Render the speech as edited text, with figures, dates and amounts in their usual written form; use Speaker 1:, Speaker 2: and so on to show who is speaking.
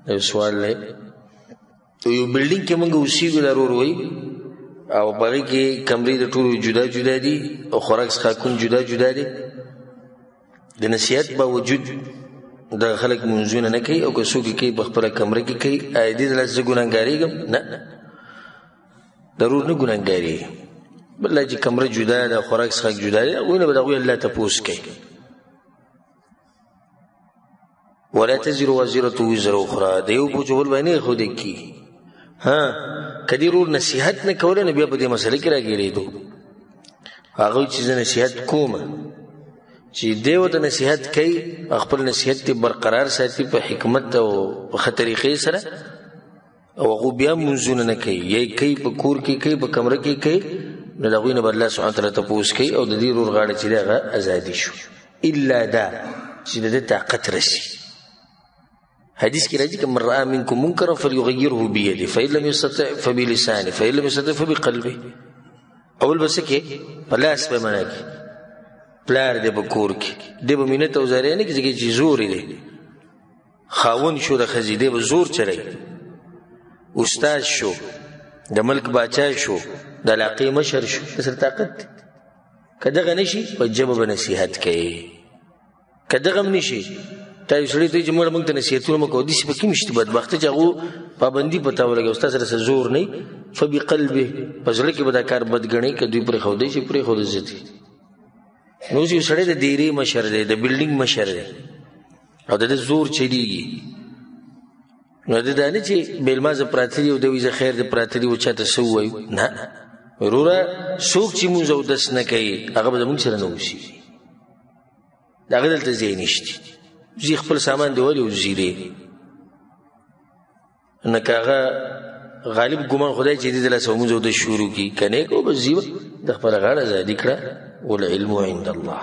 Speaker 1: یو سوال دی یو بلډینګ کې موږ اوسېږو دا ورور وایي او په هغې کې کمرې د ټولو جدا جدا دي او خوراک څښاکونه جدا جدا دي د نصیحت باوجود دغه خلک لمونځونه نه کوي او که څوک یې کوي په خپله کمره کې کوي آیا دې دلته زه ګناهګارېږم نه ضرور نه ګناهګارېږي بله چې کمره جدا ده خوراک څښاک جدا دی هغوی نه به د هغوی الله تپوس کوي ولا تزر وازرة وزر اخرى د یو بوج بل باندې ایښودی کېږي که دې ورور نصیحت نه کوله نو بیا په دې مسله کې راګېرېدو هغه چې زه نصیحت کوم چې دی ورته نصیحت کوي خپل نصیحت یې برقرار ساتي په حکمت او په ښه طریقې سره او هغو بیا لمونځونه نه کوي یا یې کوي په کور کې کوي په کمره کې کوي نو د هغوی نه به الله سبحانه وتعالی تپوس کوي او د دې ورور غاړه چې دی هغه ازادي شو الا دا چې د ده طاقت رسي حدیث کې راځي که من رأى منکم منکرا فلیغیره بیده فإن لم یستطع فبلسانه فإن لم یستطع فبقلبه اول به څه کې په لاس به منع کې پلار دی په کور کې دی به مینت او زاریه نه کړي چې زور دی خاوند شو د ښځې دی به زور چلی استاد شو د ملک باچا شو د علاقې مشر شو د سره طاقت دی که دغه نه شي په ژبه به نصیحت کوي که دغه هم نه شي تا یو سړي ته چې موږ ته نصیحتونه مه کوو داسې په کوم شي بدبخته چې هغو پابندي په تا ولګوي ستا سره څه زور نه فبقلبه په زړه کې به دا کار بد ګڼي که دوی پرېښودی شي پرېښوده ضد نو اوس یو سړی د دیرې مشر دی د بلډینګ مشر دی او د ده زور چلیږي نو د دا نه چې بېلمازه پراته دي او دوی زه خیر د پراته دي و چاته څه ووایو نه وروره څوک چې مونځ اودس نه کوي هغه به زمونږ سره نه اوسېږي د هغه دلته ځای نشته زی خپل سامان دی ولې وزیری نه که هغه غالب ګمان خدای چې دې دله سمونځ او د شروع کي که نه کو به زی د خپله غاړه ازادي کړه والعلم عند الله